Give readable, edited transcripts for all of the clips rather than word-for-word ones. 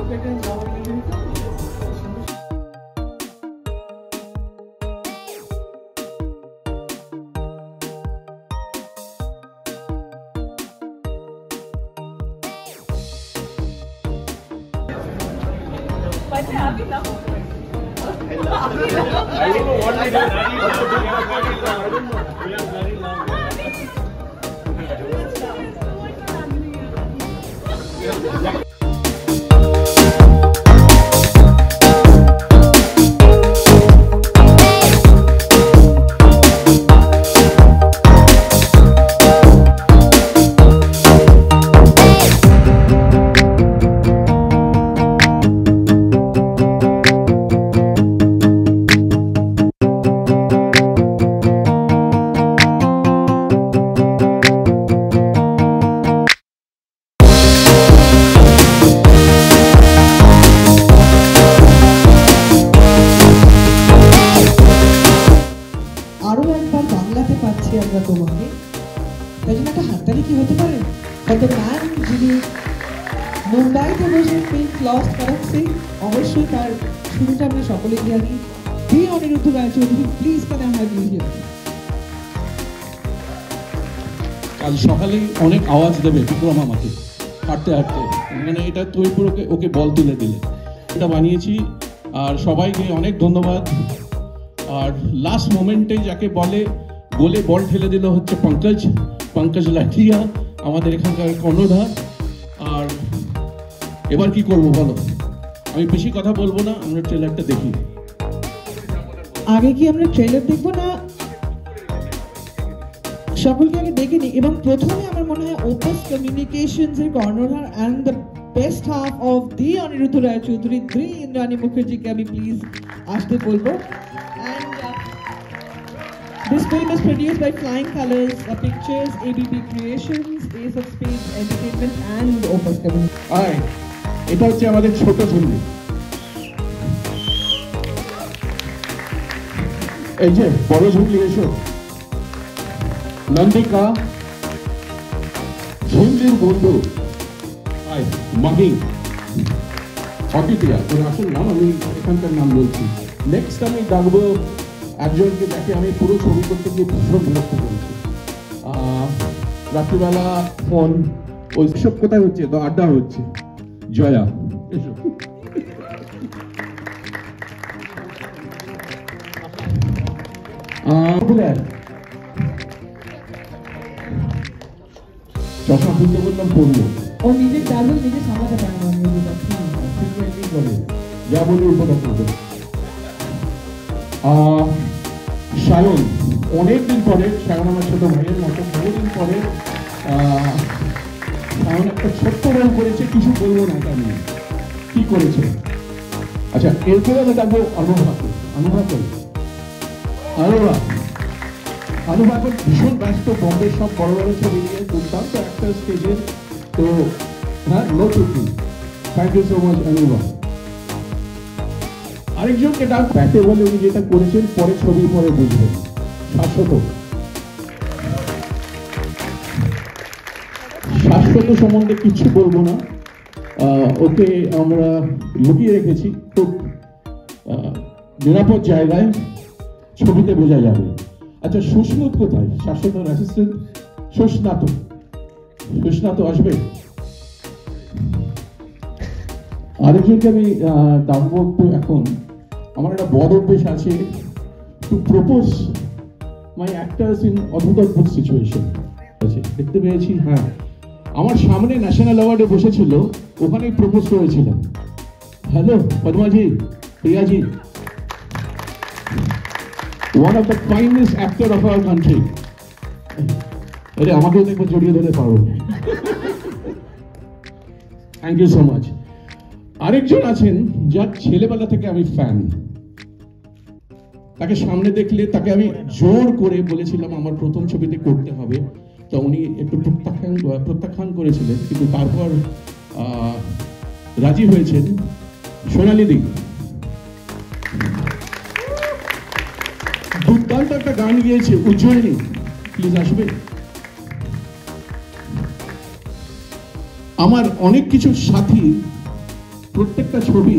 I don't know what we do. I don't know. We are very long. তোমাকে তাই জন্য একটা হাততালি কি হতে পারে? But the man যিনি মুম্বাইতে বসে ফিল্ম লস্ট করাচ্ছে অবশ্যই তার শুরুটা আমরা সকলে জানি। The Aniruddha Roychowdhury, please can I have you here. কাল সকালে অনেক আওয়াজ দেবে বিক্রম আমাকে হাঁটতে হাঁটতে, মানে এটা তুমি পুরো ওকে বল তুলে দিলে, এটা বানিয়েছি। আর সবাইকে অনেক ধন্যবাদ। আর লাস্ট মোমেন্টে যাকে বলে বল ঠেলে দিল হচ্ছে পঙ্কজ লাঠিয়া, আমাদের এখানকার কর্ণধার। আর এবার কি করবো বলো, আমি বেশি কথা বলবো না, আমরা ট্রেলারটা দেখি। আগে কি আমরা ট্রেলার দেখবো না? সকলকে আগে দেখে নিই। এবং প্রথমে আমার মনে হয় ওপাস কমিউনিকেশনস এর কর্ণধার and the best half of the Aniruddha Roychowdhury, the Indrani মুখার্জিকে আমি প্লিজ আসতে বলবো। This film is produced by Flying Colors Pictures, ABP Creations, Ace of Spades Entertainment and Opus Communications. এটা হচ্ছে আমাদের ছোট ঝুমলি। এই যে বড় ঝুমলি, এসো। নন্দিকা ঝুমলির বন্ধু মাহি অতিথিয়া, তোর আসল নাম আমি এখানকার নাম বলছি। নেক্সট আমি ডাকবো একজনকে, যাকে আমি পুরো ছবি করতে গিয়ে ভীষণ বিরক্ত করেছি। রাত্রিবেলা ফোন ওই সব কোথায় হচ্ছে, তো আড্ডা হচ্ছে। জয়া এসো। চশমা খুলতে বললাম পড়লো, ও নিজের ডাজল নিজে সামলাতে পারে না। যা বলি উপকার করবে। সায়ন অনেকদিন পরে, সায়ন আমার ছোট ভাইয়ের মতো, বহুদিন পরে সায়ন একটা ছোট্ট রোল করেছে। কিছু বলবো না এটা নিয়ে কি করেছে। আচ্ছা, এরপরে আমি ডাকবো অনুভা ভীষণ ব্যস্ত, বম্বের সব বড় বড় ছবি নিয়ে দুর্দান্ত একটা স্টেজে। তো হ্যাঁ, নো টুকি, thank you so much Anubha. আরেকজনকে ডাক ব্যাটে বলে, উনি যেটা করেছেন পরে ছবি পরে বুঝবেন। শাশ্বত সম্বন্ধে কিছু বলবো না, ওকে আমরা লুকিয়ে রেখেছি খুব নিরাপদ জায়গায়, ছবিতে বোঝা যাবে। আচ্ছা, সুস্মিত কোথায়? শাশ্বত অ্যাসিস্ট্যান্ট সুস্নাত আসবে। আরেকজনকে আমি ডাকবো। এখন আমার একটা বদ অভ্যেস আছে, two propose my actors in অদ্ভুত অদ্ভুত সিচুয়েশন। দেখতে পেয়েছি, হ্যাঁ, আমার সামনে ন্যাশনাল অ্যাওয়ার্ডে বসেছিল, ওখানেই প্রপোজ করেছিলাম। Hello Padmaja, প্রিয়াজি, one of the finest actor of our country. আরে আমাকেও দেখবো জড়িয়ে ধরে পারবো। Thank you so much. আরেকজন আছেন যার ছেলেবেলা থেকে আমি ফ্যান। তাকে সামনে দেখলে তাকে আমি জোর করে বলেছিলাম আমার প্রথম ছবিতে করতে হবে, তো উনি একটু প্রত্যাখ্যান করেছিলেন, কিন্তু তারপর রাজি হয়েছেন। সোনালি দি দুর্দান্ত একটা গান গিয়েছে, উজ্জ্বলিনী, প্লিজ আসবে। আমার অনেক কিছু সাথী প্রত্যেকটা ছবি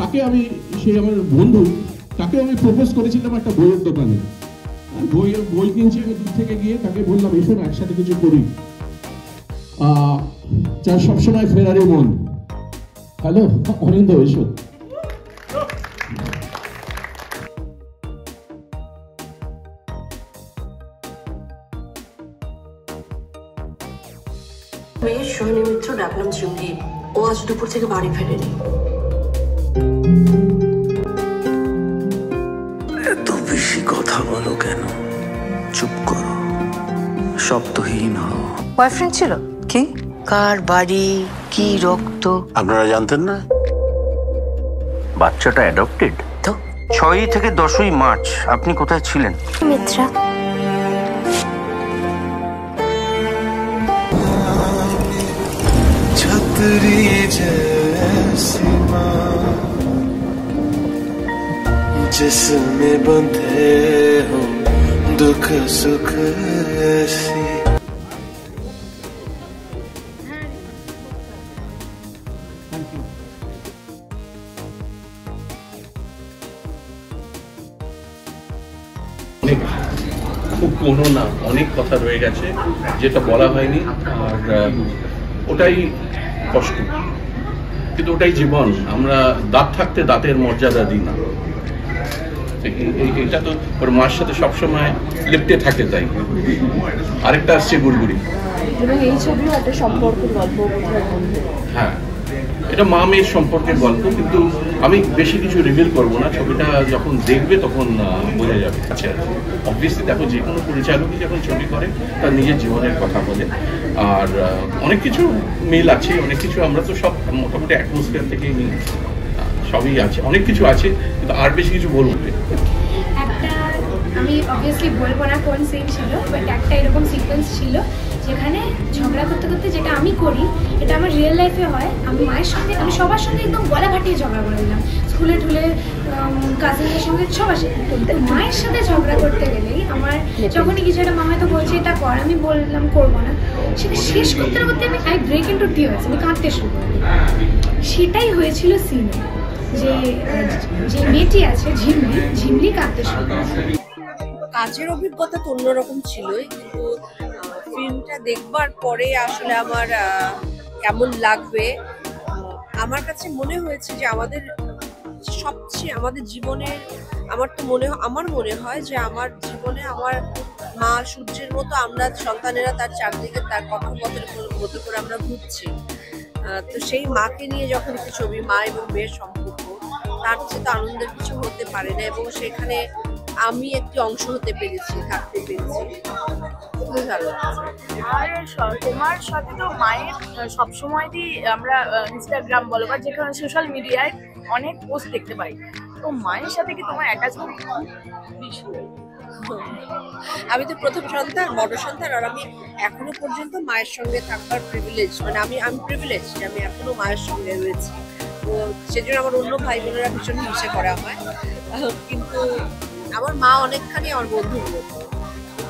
তাকে আমি, সে আমার বন্ধু, তাকে আমি প্রপোজ করেছিলাম একটা বইয়ের দোকানে। বই কিনছি আমি দূর থেকে গিয়ে, তাকে বললাম এসো না একসাথে কিছু করি। যার সবসময় ফেরারি মন, হ্যালো অনিন্দ এসো। মেয়ে সোহিনী মিত্র, ডাকনাম চিমড়ি, ও আজ দুপুর থেকে বাড়ি ফেরেনি। এত বেশি কথা বলো কেন? চুপ করো, শব্দহীন হও। বয়ফ্রেন্ড ছিল? কি? কার বাড়ি, কি রক্ত? আপনারা জানতেন না? বাচ্চাটা অ্যাডপ্টেড। তো 6 থেকে 10 মার্চ আপনি কোথায় ছিলেন? মিত্রা, छतरी जैसी माँ जिसमें बंधे हो दुख सुख ऐसी। খুব কোনো না, অনেক কথা রয়ে গেছে যেটা বলা হয়নি, আর ওটাই কষ্ট, কিন্তু ওটাই জীবন। আমরা দাঁত থাকতে দাঁতের মর্যাদা দিই না, এটা তো ওর মার সাথে সবসময় লিপ্টে থাকে। তাই আরেকটা আসছে গুড়গুড়ি, এবং এই ছবিও একটা সম্পর্কের গল্প। হ্যাঁ এটা মা মেয়ের সম্পর্কের গল্প, কিন্তু আমি বেশি কিছু রিভিল করবো না। ছবিটা যখন দেখবে তখন বোঝা যাবে। আচ্ছা অবভিয়াসলি দেখো, যে কোনো পরিচালকই যখন ছবি করে তার নিজের জীবনের কথা বলে, আর অনেক কিছু মিল আছে, অনেক কিছু আমরা তো সব মোটামুটি অ্যাটমসফিয়ার থেকেই নিই, সবই আছে, অনেক কিছু আছে, কিন্তু আর বেশি কিছু বলবো। একটা আমি অবভিয়াসলি বলবো না কোন সিন ছিল, বাট একটা এরকম সিকোয়েন্স ছিল যেখানে ঝগড়া করতে করতে, যেটা আমি করি, এটা আমার রিয়েল লাইফে হয়। আমি মায়ের সঙ্গে, আমি সবার সঙ্গে একদম গলা ফাটিয়ে ঝগড়া করে দিলাম, স্কুলে ঠুলে, কাজিনের সঙ্গে, সবার সাথে। মায়ের সাথে ঝগড়া করতে গেলেই আমার যখনই কিছু একটা মা হয়তো বলছে এটা কর, আমি বললাম করবো না, সেটা শেষ করতে করতে আমি আই ব্রেক ইনটু টিয়ার্স, আমি কাঁদতে শুরু করি। সেটাই হয়েছিল সিনে, যে মেয়েটি আছে ঝিমলি কাঁদতে শুরু করেছে। কাজের অভিজ্ঞতা তো অন্যরকম ছিলই, কিন্তু ফিল্মটা দেখবার পরে আসলে আমার কেমন লাগবে, আমার কাছে মনে হয়েছে যে আমাদের সবচেয়ে, আমাদের জীবনের, আমার মনে হয় যে আমার জীবনে আমার মা সূর্যের মতো, আমরা সন্তানেরা তার চারদিকে তার কক্ষপথের মতো করে আমরা ঘুরছি। তো সেই মাকে নিয়ে যখন একটি ছবি, মা এবং মেয়ের সম্পর্ক, তার চেয়ে তো আনন্দের কিছু হতে পারে না, এবং সেখানে আমি একটি অংশ হতে পেরেছি, থাকতে পেরেছি, খুবই ভালো লাগছে। আর তোমার সাথে তো মায়ের সবসময়ই আমরা ইনস্টাগ্রাম বলো বা যেখানে সোশ্যাল মিডিয়ায় অনেক পোস্ট দেখতে পাই, তো মায়ের সাথে কি তোমার অ্যাটাচমেন্ট বেশি? আমি তো প্রথম সন্তান, বড় সন্তান, আর আমি এখনো পর্যন্ত মায়ের সঙ্গে থাকবার প্রিভিলেজ, মানে আমি প্রিভিলেজ যে আমি এখনো মায়ের সঙ্গে রয়েছি। তো সেজন্য আমার অন্য ভাই বোনেরা ভীষণ হিংসে করে আমায়, কিন্তু আমার মা অনেকখানি আমার বন্ধুর মতো,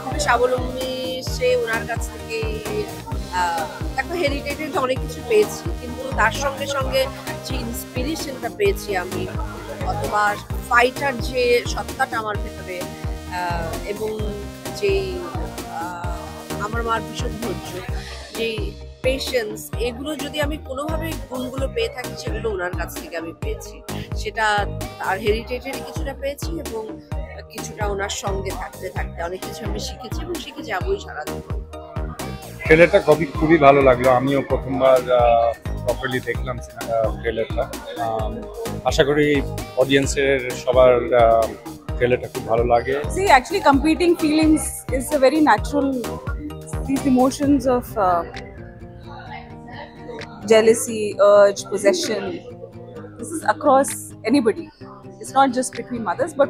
খুবই স্বাবলম্বী। সে ওনার কাছ থেকে একটা হেরিটেজে অনেক কিছু পেয়েছি, কিন্তু তার সঙ্গে সঙ্গে যে ইন্সপিরেশনটা পেয়েছি আমি, অথবা ফাইটার যে সত্তাটা আমার ভেতরে, এবং যেই আমার মার ভীষণ ধৈর্য, যেই পেশেন্স, এগুলো যদি আমি কোনোভাবে গুণগুলো পেয়ে থাকি, সেগুলো ওনার কাছ থেকে আমি পেয়েছি। সেটা তার হেরিটেজের কিছুটা পেয়েছি, এবং কিছুটা ওনার সঙ্গে থাকতে থাকতে অনেক কিছু আমি শিখেছি এবং শিখে যাবোই সারা জীবন। ট্রেলারটা খুবই ভালো লাগলো, আমিও প্রথমবার প্রপারলি দেখলাম ট্রেলারটা। আশা করি অডিয়েন্সের সবার ট্রেলারটা খুব ভালো লাগে। See, actually competing feelings is a very natural, these emotions of jealousy, urge, possession. This is across anybody. It's not just between mothers, but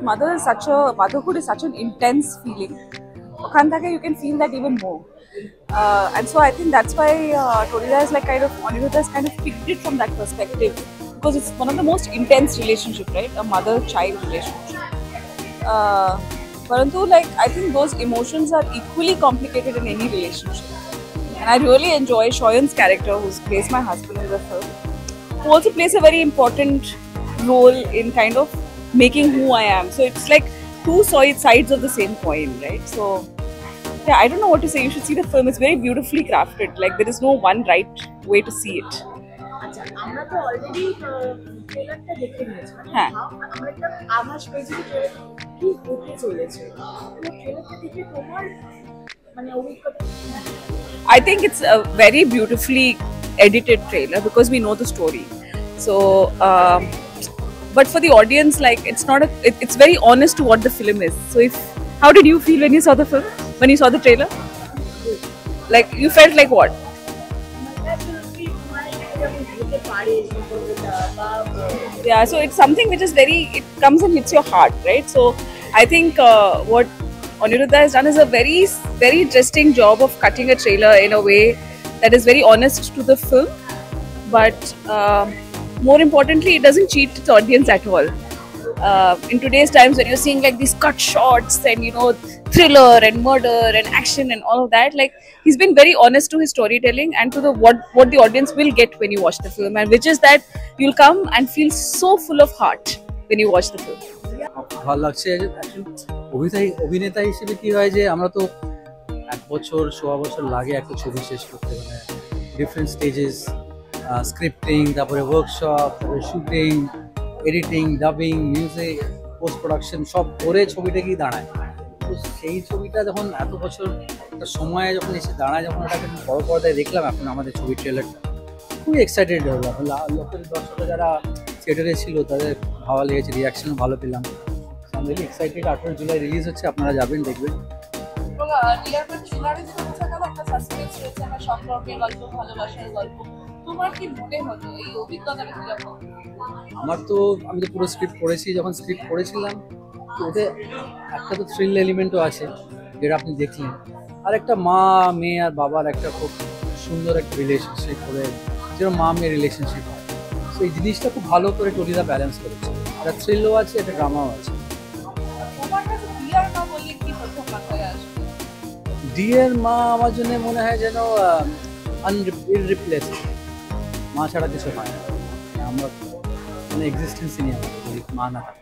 motherhood is such an intense feeling. ওখান থেকে you can feel that even more. And so I think that's why Torila is like Aniruddha has kind of picked it from that perspective, because it's one of the most intense relationship, right? A mother-child relationship. Parantu, like, I think those emotions are equally complicated in any relationship. And I really enjoy Shoyan's character, who plays my husband in the film. who also plays a very important role in kind of making who I am. So it's like two sides of the same coin, right? So yeah, I don't know what to say. You should see the film. It's very beautifully crafted. Like there is no one right way to see it. আচ্ছা আমরা তো already ট্রেলারটা দেখে নিয়েছি হ্যাঁ আমরা একটা আভাস পেয়েছি কি হতে চলেছে ট্রেলারটা দেখে তোমার মানে অভিজ্ঞতা I think it's a very beautifully edited trailer because we know the story. So but for the audience, like it's not it's very honest to what the film is. So how did you feel when you saw the film, when you saw the trailer? Like you felt like what? Yeah, so it's something which is it comes and hits your heart, right? So I think what Aniruddha has done is a very, very interesting job of cutting a trailer in a way that is very honest to the film, but more importantly, it doesn't cheat the audience at all. In today's times, when you're seeing like these cut shots and thriller and murder and action and all of that, like he's been very honest to his storytelling and to the what the audience will get when you watch the film, and which is that you'll come and feel so full of heart when you watch the film. ভালো লাগছে অভিনেতা হিসেবে কি হয় যে আমরা তো 1 বছর 1.5 বছর লাগে একটা ছবি শেষ করতে, মানে ডিফারেন্ট স্টেজেস, স্ক্রিপ্টিং, তারপরে ওয়ার্কশপ, তারপরে shooting, editing, dubbing, music, post production সব করে ছবিটা কি দাঁড়ায়। তো সেই ছবিটা যখন এত বছর একটা সময়ে যখন এসে দাঁড়ায়, যখন ওটাকে বড় পর্দায় দেখলাম এখন আমাদের ছবির ট্রেলারটা, খুবই এক্সাইটেড হলাম। লোকের দর্শকরা যারা থিয়েটারে ছিল তাদের ভালো লেগেছে, রিয়াকশনও ভালো পেলাম। আমি রিয়েলি এক্সাইটেড। 18 জুলাই রিলিজ হচ্ছে, আপনারা যাবেন দেখবেন। আমার তো আমি তো পুরো স্ক্রিপ্ট পড়েছি, যখন স্ক্রিপ্ট পড়েছিলাম ওতে একটা তো থ্রিল এলিমেন্টও আছে যেটা আপনি দেখলেন, আর একটা মা মেয়ে আর বাবার একটা খুব সুন্দর একটা রিলেশনশিপ করে, যেরকম মা মেয়ে রিলেশনশিপ হয়, তো এই জিনিসটা খুব ভালো করে টলিদা ব্যালেন্স করেছে। একটা থ্রিলও আছে, একটা ড্রামাও আছে। ডিয়ার মা আমার জন্য মনে হয় যেন ইররিপ্লেসেবল, মা ছাড়া কিছু হয় না, আমরা মানে এক্সিস্টেন্সই নেই, মা না থাকে।